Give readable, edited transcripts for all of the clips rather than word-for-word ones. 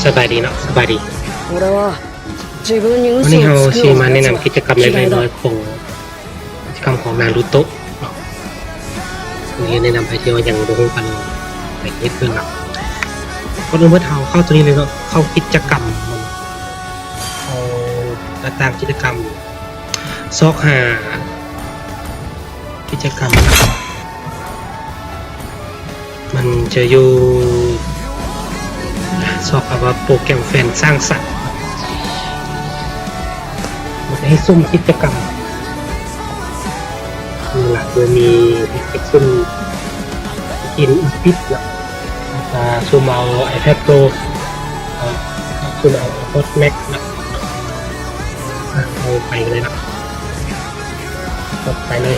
สบายดีเนาะสบายดี俺は自分にวัน嘘นี้เราをつくようなชีมาแนะ奴はนำกิจกรรมเล็กๆน้อยๆของกิจกรรมของนารูโตะเนาะนี่แนะนำไปที่ว่ายังบ่ฮู้กันไปเฮ็ดเพิ่นเนาะก็เมื่อเฮาเข้าตัวนี้เลยเนาะเข้ากิจกรรมเอาต่างกิจกรรมซอกหากิจกรรมมันจะอยู่ซอกว่าโปรแกรมแฟนสร้างสรรค์มันให้ซุ่มกิจกรรมมีหลักโดยมีเอ็กซ์ซุ่มกินอีพิษนะซุ่มเอา iPad Pro ซุ่มเอา iPod Max นะเอาไปเลยนะกดไปเลย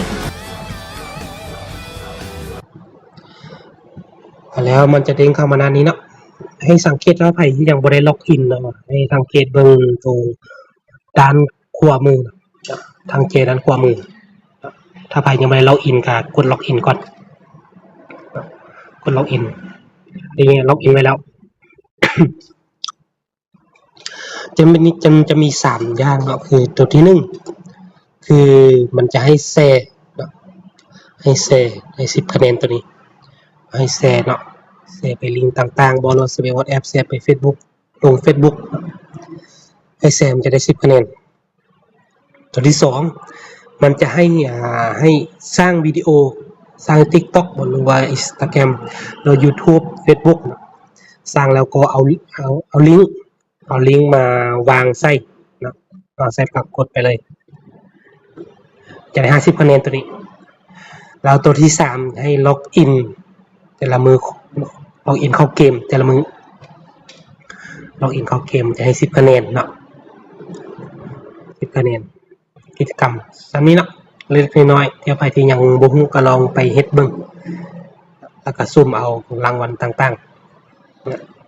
แล้วมันจะเด้งเข้ามาหน้านี้เนาะให้สังเกตว่าไผที่ยังบ่ได้ล็อกอินเนาะให้สังเกตเบิ่งตรงด้านขวามือทางเจด้านขวามือถ้าไผยังไม่ได้ล็อกอินก็กดล็อกอินก่อนกดล็อกอินนี่ล็อกอินไว้แล้ว จะมี3อย่างเนาะคือตัวที่1คือมันจะให้แชร์เนาะให้แชร์ให้10คะแนนตัวนี้ให้แชร์เนาะแชร์ไปลิงก์ต่างๆบ่ว่าสิเป็น WhatsApp แชร์ไป Facebook ลง Facebook ให้แชร์มันจะได้10คะแนนตัวที่2มันจะให้สร้างวิดีโอสร้าง TikTok บ่หรือว่า Instagram หรือ YouTube Facebook สร้างแล้วก็เอาลิงก์มาวางใส่เนาะวางใส่ปรากฏไปเลยจะได้50คะแนนตัวนี้แล้วตัวที่3ให้ล็อกอินแต่ละมือล็อกอินเข้าเกมแต่ละมือล็อกอินเข้าเกมจะให้10คะแนนเนาะ10คะแนนกิจกรรมซำนี้เนาะเล็กน้อยเดี๋ยวไปที่ยังบ่ฮู้ก็ลองไปเฮ็ดเบิ่งแล้วก็ซุ่มเอารางวัลต่างๆ